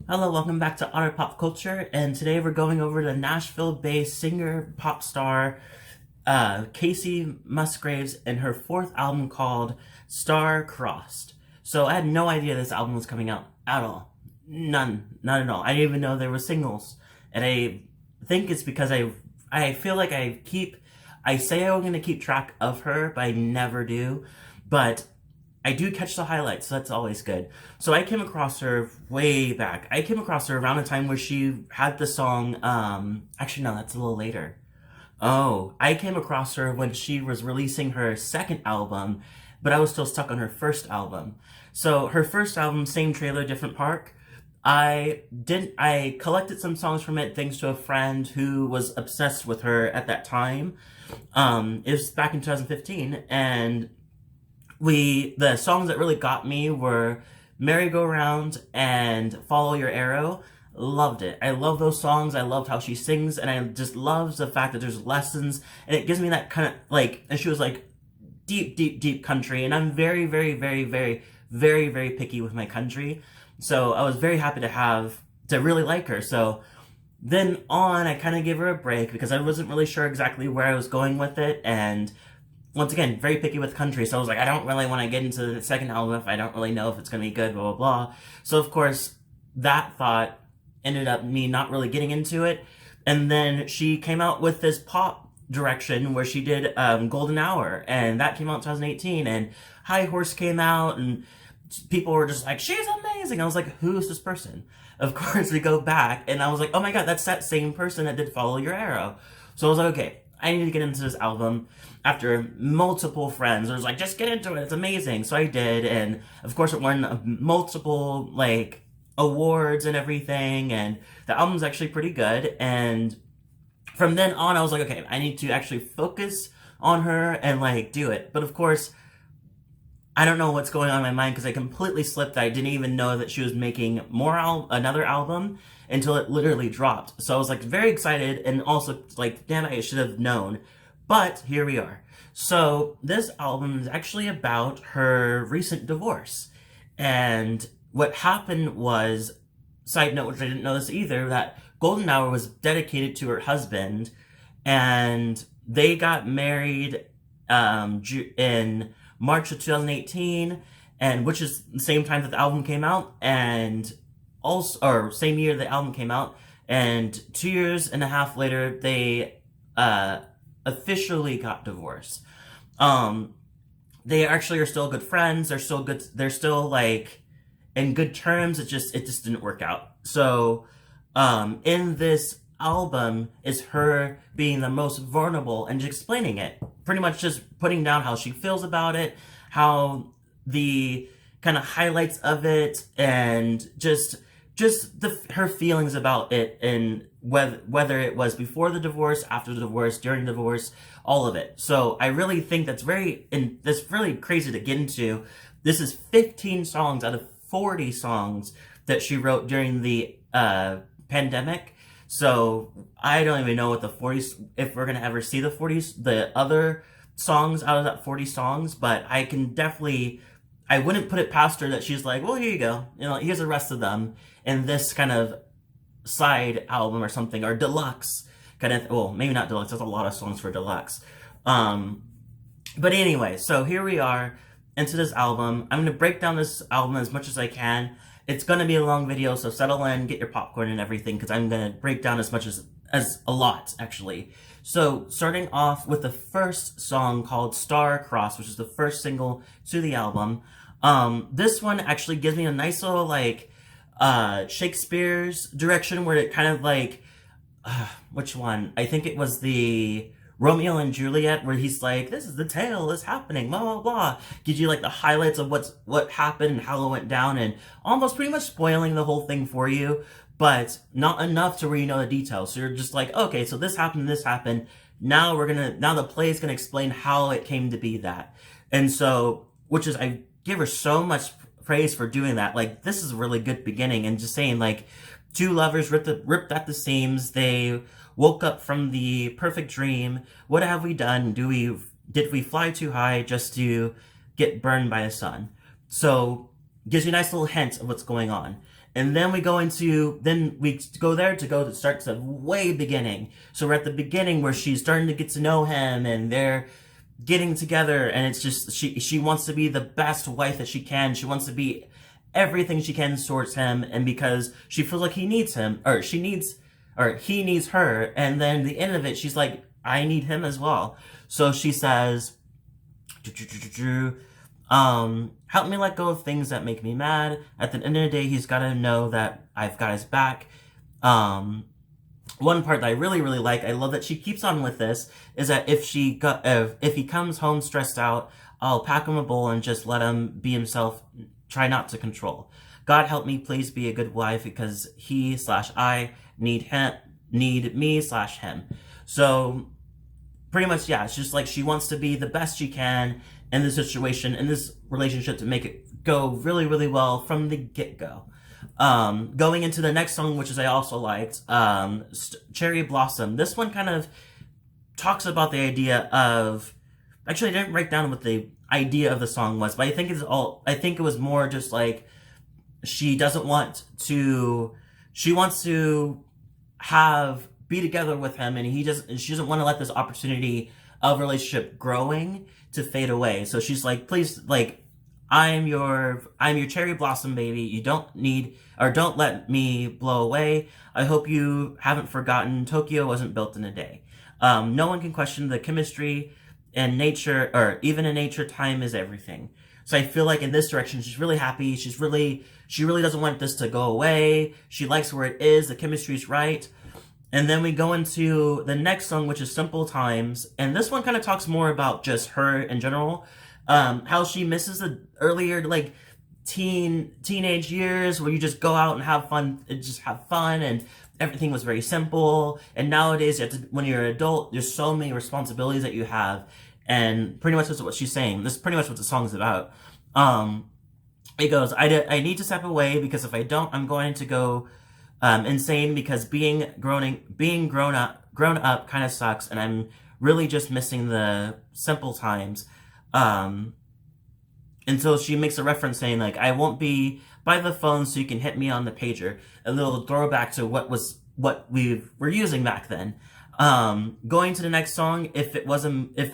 Hello, welcome back to Otter Pop Culture, and today we're going over to Nashville-based singer, pop star, Kacey Musgraves and her fourth album called StarCrossed. So I had no idea this album was coming out at all. None. Not at all. I didn't even know there were singles. And I think it's because I feel like I say I'm going to keep track of her, but I never do. But I do catch the highlights, so that's always good. So I came across her way back. I came across her around the time where she had the song, actually no, that's a little later. Oh, I came across her when she was releasing her second album, but I was still stuck on her first album. So her first album, Same Trailer, Different Park, I collected some songs from it thanks to a friend who was obsessed with her at that time. It was back in 2015, and the songs that really got me were Merry-Go-Round and Follow Your Arrow. Loved it. I love those songs. I loved how she sings, and I just love the fact that there's lessons, and it gives me that kind of, like, and she was like, deep, deep, deep country, and I'm very, very, very, very, very, very picky with my country, so I was very happy to really like her. So then on, I kind of gave her a break because I wasn't really sure exactly where I was going with it, and once again, very picky with country, so I was like, I don't really want to get into the second album if I don't really know if it's going to be good, blah, blah, blah. So, of course, that thought ended up me not really getting into it. And then she came out with this pop direction where she did Golden Hour, and that came out in 2018, and High Horse came out, and people were just like, she's amazing. I was like, who's this person? Of course, we go back, and I was like, oh my god, that's that same person that did Follow Your Arrow. So I was like, okay, I need to get into this album. After multiple friends, I was like, just get into it, it's amazing. So I did, and of course it won multiple, like, awards and everything, and the album's actually pretty good. And from then on, I was like, okay, I need to actually focus on her and, like, do it. But of course, I don't know what's going on in my mind because I completely slipped. I didn't even know that she was making another album until it literally dropped. So I was like very excited and also like, damn it, I should have known. But here we are. So this album is actually about her recent divorce. And what happened was, side note, which I didn't know this either, that Golden Hour was dedicated to her husband, and they got married in March of 2018, and which is the same time that the album came out, and also, or same year the album came out, and 2.5 years later they officially got divorced. They actually are still good friends. They're still good. They're still like in good terms. It just didn't work out. So, in this album is her being the most vulnerable and just explaining it. Pretty much just putting down how she feels about it, how the kind of highlights of it, and just her feelings about it, and whether it was before the divorce, after the divorce, during the divorce, all of it. So I really think that's really crazy to get into. This is 15 songs out of 40 songs that she wrote during the pandemic. So I don't even know what the 40s, if we're gonna ever see the other songs out of that 40 songs, but I wouldn't put it past her that she's like, well, here you go, here's the rest of them in this kind of side album or something, or deluxe kind of, well, maybe not deluxe, there's a lot of songs for deluxe. But anyway, so here we are into this album. I'm gonna break down this album as much as I can. It's going to be a long video, so settle in, get your popcorn and everything, because I'm going to break down as much as a lot, actually. So, starting off with the first song called StarCross, which is the first single to the album. This one actually gives me a nice little, like, Shakespeare's direction, where it kind of, like, which one? I think it was the Romeo and Juliet, where he's like, this is the tale that's happening, blah, blah, blah. Gives you, like, the highlights of what happened and how it went down, and almost pretty much spoiling the whole thing for you, but not enough to where you know the details. So you're just like, okay, so this happened, now the play is gonna explain how it came to be that. And so, I give her so much praise for doing that. Like, this is a really good beginning, and just saying, like, two lovers ripped at the seams, they woke up from the perfect dream. What have we done? Did we fly too high just to get burned by the sun? So, gives you a nice little hint of what's going on. And then we go there to go to start the way beginning. So we're at the beginning where she's starting to get to know him, and they're getting together, and it's just, she wants to be the best wife that she can. She wants to be everything she can towards him, and because she feels like he needs him, or he needs her, and then the end of it, she's like, I need him as well. So she says, help me let go of things that make me mad. At the end of the day, he's got to know that I've got his back. One part that I really, really like, I love that she keeps on with this, is that if he comes home stressed out, I'll pack him a bowl and just let him be himself, try not to control. God help me, please be a good wife, because he/I need me/him. So pretty much, yeah, it's just like she wants to be the best she can in this situation, in this relationship, to make it go really, really well from the get-go. Going into the next song, which is I also liked, Cherry Blossom. This one kind of talks about the idea of, actually I didn't write down what the idea of the song was, but I think it was more just like, she wants to be together with him, and she doesn't want to let this opportunity of relationship growing to fade away. So she's like, please, like, I'm your cherry blossom, baby. You don't let me blow away. I hope you haven't forgotten Tokyo wasn't built in a day. No one can question the chemistry, and nature, or even in nature, time is everything. So I feel like in this direction, she's really happy. She really doesn't want this to go away. She likes where it is. The chemistry's right. And then we go into the next song, which is Simple Times. And this one kind of talks more about just her in general. How she misses the earlier, like, teenage years where you just go out and have fun, and everything was very simple. And nowadays, when you're an adult, there's so many responsibilities that you have. And pretty much that's what she's saying. This is pretty much what the song's about. It goes, I need to step away, because if I don't, I'm going to go insane, because being grown up kind of sucks, and I'm really just missing the simple times. And so she makes a reference saying, like, I won't be by the phone so you can hit me on the pager. A little throwback to what we were using back then. Going to the next song, if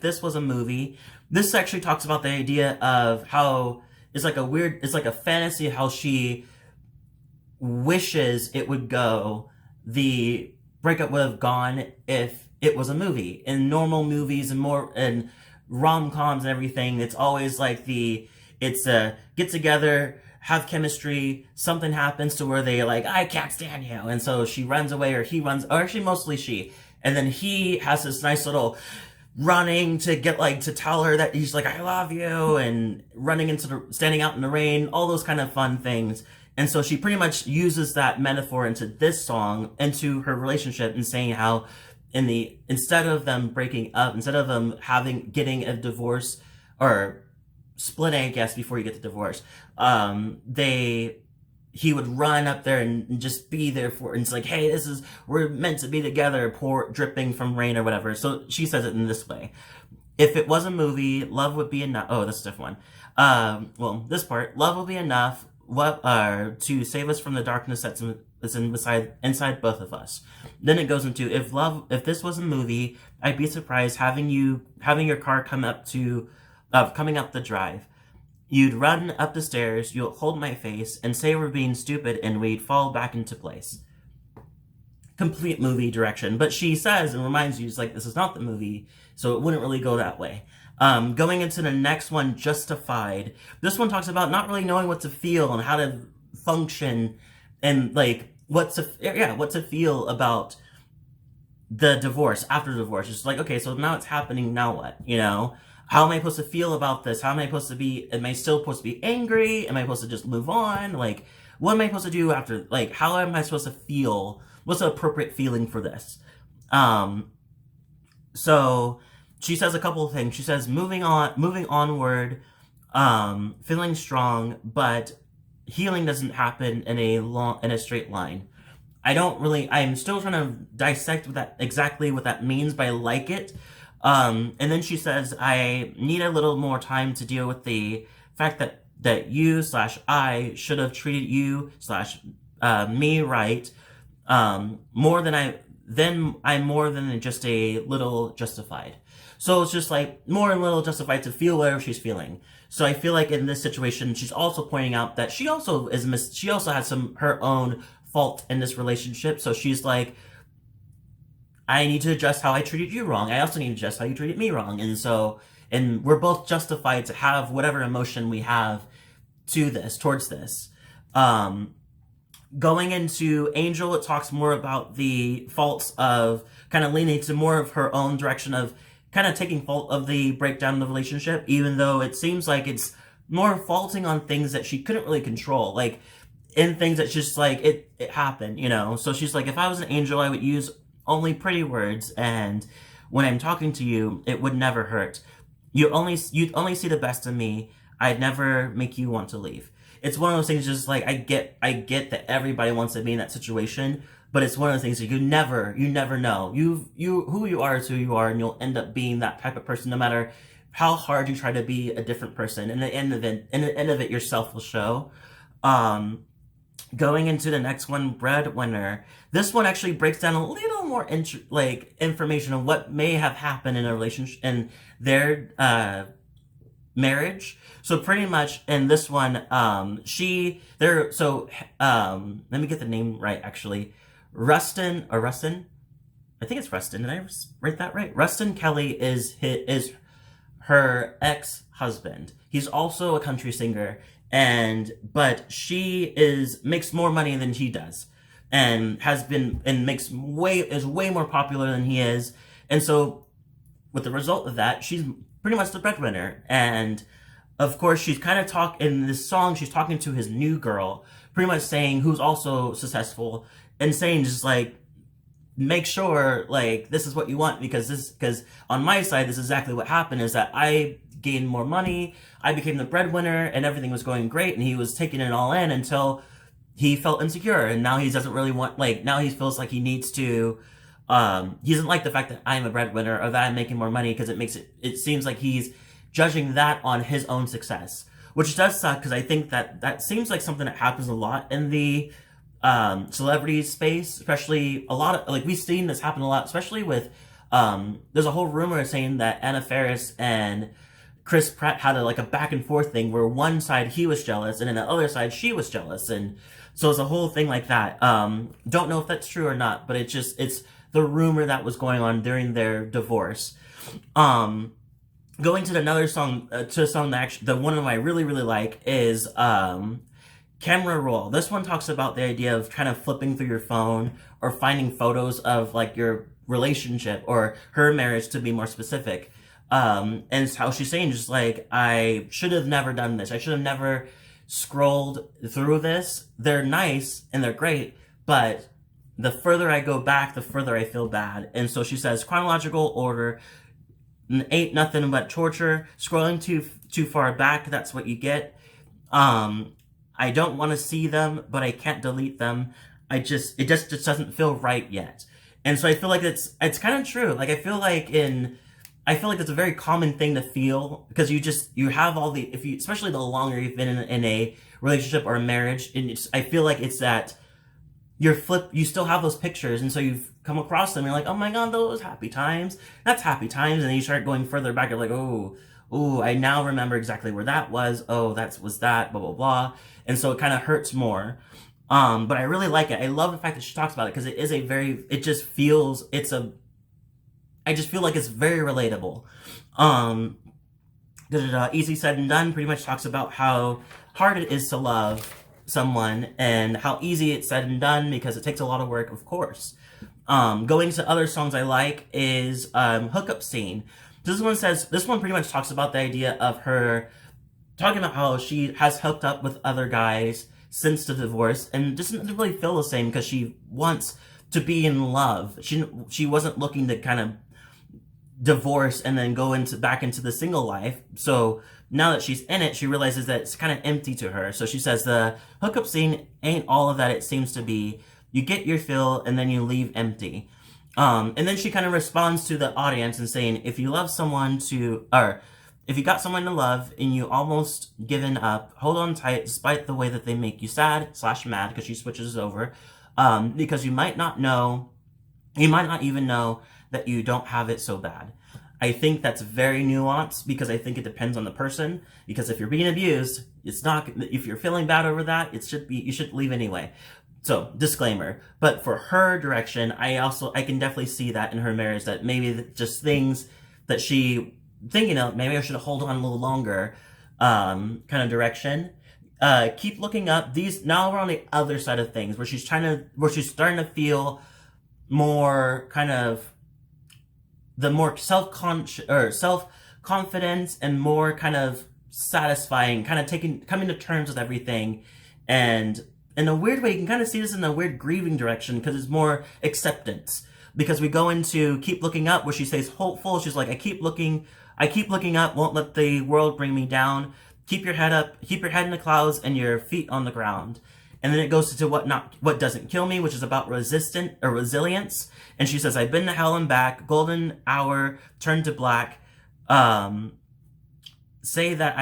this was a movie, this actually talks about the idea of how it's like a fantasy of how she wishes it would go. The breakup would have gone if it was a movie. In normal movies and rom-coms and everything, it's always like it's a get together, have chemistry, something happens to where they like, I can't stand you, and so she runs away, or he runs, or actually mostly she, and then he has this nice little running to get, like, to tell her that he's like, I love you, and standing out in the rain, all those kind of fun things. And so she pretty much uses that metaphor into this song, into her relationship, and saying how instead of them breaking up, instead of them getting a divorce, or splitting, I guess, before you get the divorce, he would run up there and just be there for, and it's like, hey, we're meant to be together, dripping from rain or whatever. So she says it in this way. If it was a movie, love would be enough. Oh, that's a different one. This part, love will be enough to save us from the darkness that's inside both of us. Then it goes into, if this was a movie, I'd be surprised having your car coming up the drive. You'd run up the stairs, you'll hold my face, and say we're being stupid, and we'd fall back into place. Complete movie direction. But she says and reminds you, it's like, this is not the movie, so it wouldn't really go that way. Going into the next one, Justified. This one talks about not really knowing what to feel and how to function, and like what to feel about the divorce, after the divorce. It's like, okay, so now it's happening, now what? You know? How am I supposed to feel about this? How am I supposed to be? Am I still supposed to be angry? Am I supposed to just move on? Like, what am I supposed to do after? Like, how am I supposed to feel? What's the appropriate feeling for this? So she says a couple of things. She says, moving onward, feeling strong, but healing doesn't happen in a straight line. I'm still trying to dissect exactly what that means, but I like it. And then she says, I need a little more time to deal with the fact that you/I should have treated you/ me right, more than then I'm more than just a little justified. So it's just like more and little justified to feel whatever she's feeling. So I feel like in this situation, she's also pointing out that she also she also has her own fault in this relationship. So she's like, I need to adjust how I treated you wrong. I also need to adjust how you treated me wrong. And we're both justified to have whatever emotion we have towards this. Going into Angel, it talks more about the faults of kind of leaning to more of her own direction of kind of taking fault of the breakdown of the relationship, even though it seems like it's more faulting on things that she couldn't really control. Like, in things that's just like, it happened, you know? So she's like, if I was an angel, I would use only pretty words, and when I'm talking to you, it would never hurt. You'd only see the best in me. I'd never make you want to leave. It's one of those things just like, I get that everybody wants to be in that situation, but it's one of the things that you never know. Who you are is who you are, and you'll end up being that type of person no matter how hard you try to be a different person. And the end of it, yourself will show. Going into the next one, Breadwinner. This one actually breaks down a little more information on what may have happened in a relationship, in their marriage. So pretty much in this one, let me get the name right actually. Rustin. I think it's Rustin. Did I write that right? Rustin Kelly is her ex-husband. He's also a country singer, but she makes more money than he does, and is way more popular than he is. And so with the result of that, she's pretty much the breadwinner. And of course, she's kind of in this song, she's talking to his new girl, pretty much saying, who's also successful, and saying just like, make sure like this is what you want, because on my side, this is exactly what happened, is that I gained more money, I became the breadwinner, and everything was going great, and he was taking it all in until he felt insecure, and now he doesn't really want, now he feels like he needs to, he doesn't like the fact that I'm a breadwinner or that I'm making more money, because it seems like he's judging that on his own success, which does suck, because I think that seems like something that happens a lot in the celebrity space, especially a lot of, we've seen this happen a lot, especially with, there's a whole rumor saying that Anna Faris and Chris Pratt had a back and forth thing where one side he was jealous and then the other side she was jealous, and so it's a whole thing like that. Don't know if that's true or not, but it's the rumor that was going on during their divorce. Going to another song, to a song that actually, the one of them I really, really like is, Camera Roll. This one talks about the idea of kind of flipping through your phone or finding photos of your relationship or her marriage, to be more specific. And how she's saying just I should have never done this. I should have never scrolled through this. They're nice and they're great, but the further I go back, the further I feel bad. And so she says, chronological order ain't nothing but torture. Scrolling too far back, that's what you get. I don't want to see them, but I can't delete them. It just doesn't feel right yet. And so I feel like it's kind of true. I feel like it's a very common thing to feel, because you have all the, especially the longer you've been in a relationship or a marriage, and I feel like it's that you still have those pictures, and so you've come across them, you're like, oh my god, those happy times, that's happy times, and then you start going further back, you're like, oh, I now remember exactly where that was, oh, was that, blah, blah, blah, and so it kind of hurts more. But I really like it. I love the fact that she talks about it, because I just feel like it's very relatable. Easy Said and Done pretty much talks about how hard it is to love someone and how easy it's said and done, because it takes a lot of work, of course. Going to other songs I like is Hookup Scene. This one pretty much talks about the idea of her talking about how she has hooked up with other guys since the divorce and doesn't really feel the same, because she wants to be in love. She wasn't looking to kind of divorce and then go back into the single life. So now that she's in it, she realizes that it's kind of empty to her. So she says the hookup scene ain't all of that it seems to be. You get your fill and then you leave empty. And then she kind of responds to the audience and saying, if you love someone if you got someone to love and you almost given up, hold on tight despite the way that they make you sad / mad, because she switches over. Because you might not even know that you don't have it so bad. I think that's very nuanced, because I think it depends on the person. Because if you're being abused, it's not, if you're feeling bad over that, you should leave anyway. So, disclaimer. But for her direction, I can definitely see that in her marriage, that maybe just things that she thinking of, maybe I should hold on a little longer, kind of direction. Keep looking up. Now we're on the other side of things, where she's starting to feel more kind of the more self-confidence and more kind of satisfying, kind of coming to terms with everything. And in a weird way, you can kind of see this in a weird grieving direction, because it's more acceptance. Because we go into Keep Looking Up, where she stays hopeful. She's like, I keep looking up, won't let the world bring me down. Keep your head up, keep your head in the clouds and your feet on the ground. And then it goes to what doesn't kill me, which is about resilience. And she says, I've been to hell and back, golden hour turned to black. Say that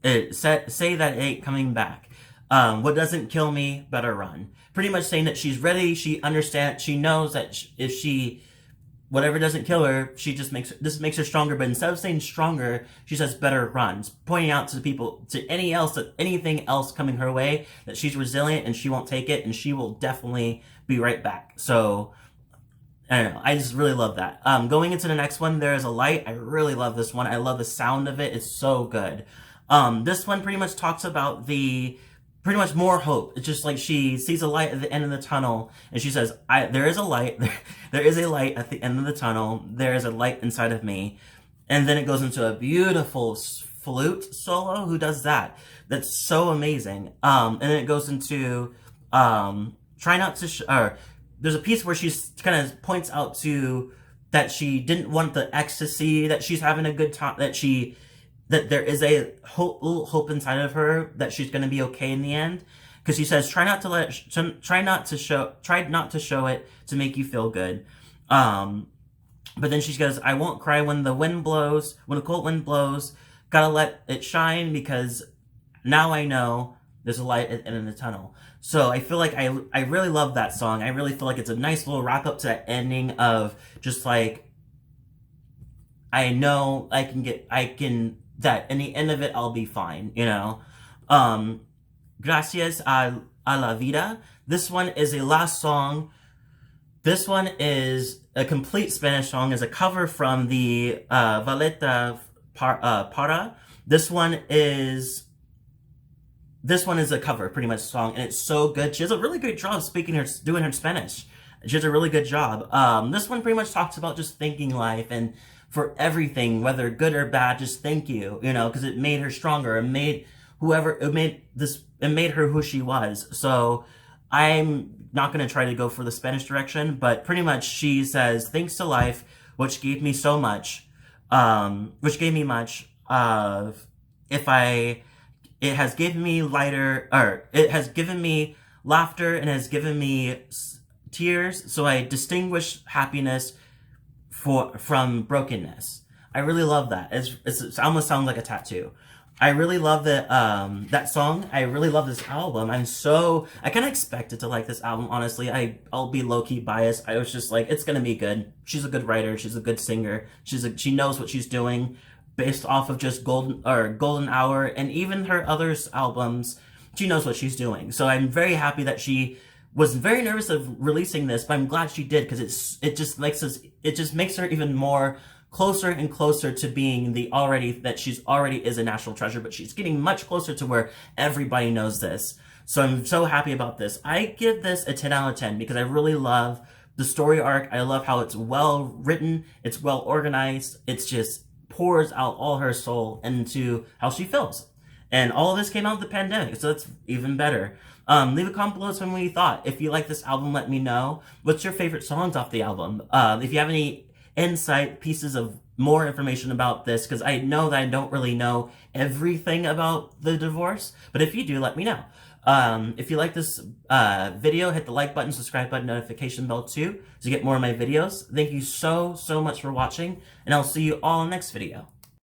it ain't coming back. What doesn't kill me, better run. Pretty much saying that she's ready. She understands. She knows that whatever doesn't kill her, this makes her stronger. But instead of saying stronger, she says better runs, pointing out to the people, to anything else coming her way, that she's resilient and she won't take it, and she will definitely be right back. So I don't know. I just really love that. Going into the next one, There Is a Light. I really love this one. I love the sound of it. It's so good. This one pretty much talks about pretty much more hope. It's just like she sees a light at the end of the tunnel, and she says, there is a light. There is a light at the end of the tunnel. There is a light inside of me. And then it goes into a beautiful flute solo. Who does that? That's so amazing. And then it goes into, try not to, there's a piece where she kind of points out that she didn't want the ecstasy, that she's having a good time, that there is a little hope inside of her, that she's going to be okay in the end. Because she says, try not to show it to make you feel good. But then she goes, I won't cry when the cold wind blows, gotta let it shine, because now I know there's a light at the end of the tunnel. So I feel like I really love that song. I really feel like it's a nice little wrap up to that ending of just like, I know that in the end of it, I'll be fine, you know? Gracias A La Vida. This one is a last song. This one is a complete Spanish song, is a cover from the Valeta Para. This one is a cover, pretty much, song, and it's so good. She does a really good job doing her Spanish. She does a really good job. This one pretty much talks about just thanking life, and for everything, whether good or bad, just thank you, because it made her stronger. It made her who she was. So I'm not going to try to go for the Spanish direction, but pretty much she says, thanks to life, which gave me so much, which gave me much, it has given me it has given me laughter and has given me tears. So I distinguish happiness from brokenness. I really love that. It almost sounds like a tattoo. I really love that song. I really love this album. I kind of expected to like this album, honestly. I'll be low-key biased. I was just like, it's gonna be good. She's a good writer. She's a good singer. She knows what she's doing, based off of just Golden Hour and even her other albums. She knows what she's doing. So I'm very happy that she was very nervous of releasing this, but I'm glad she did, because it just makes her even more closer and closer to being she's already is a national treasure, but she's getting much closer to where everybody knows this. So I'm so happy about this. I give this a 10 out of 10 because I really love the story arc. I love how it's well written, it's well organized, it's just pours out all her soul into how she feels. And all of this came out of the pandemic, so that's even better. Leave a comment below what you thought. If you like this album, let me know. What's your favorite songs off the album? If you have any insight, pieces of more information about this, because I know that I don't really know everything about the divorce, but if you do, let me know. If you like this video, hit the like button, subscribe button, notification bell too, to get more of my videos. Thank you so much for watching, and I'll see you all in the next video.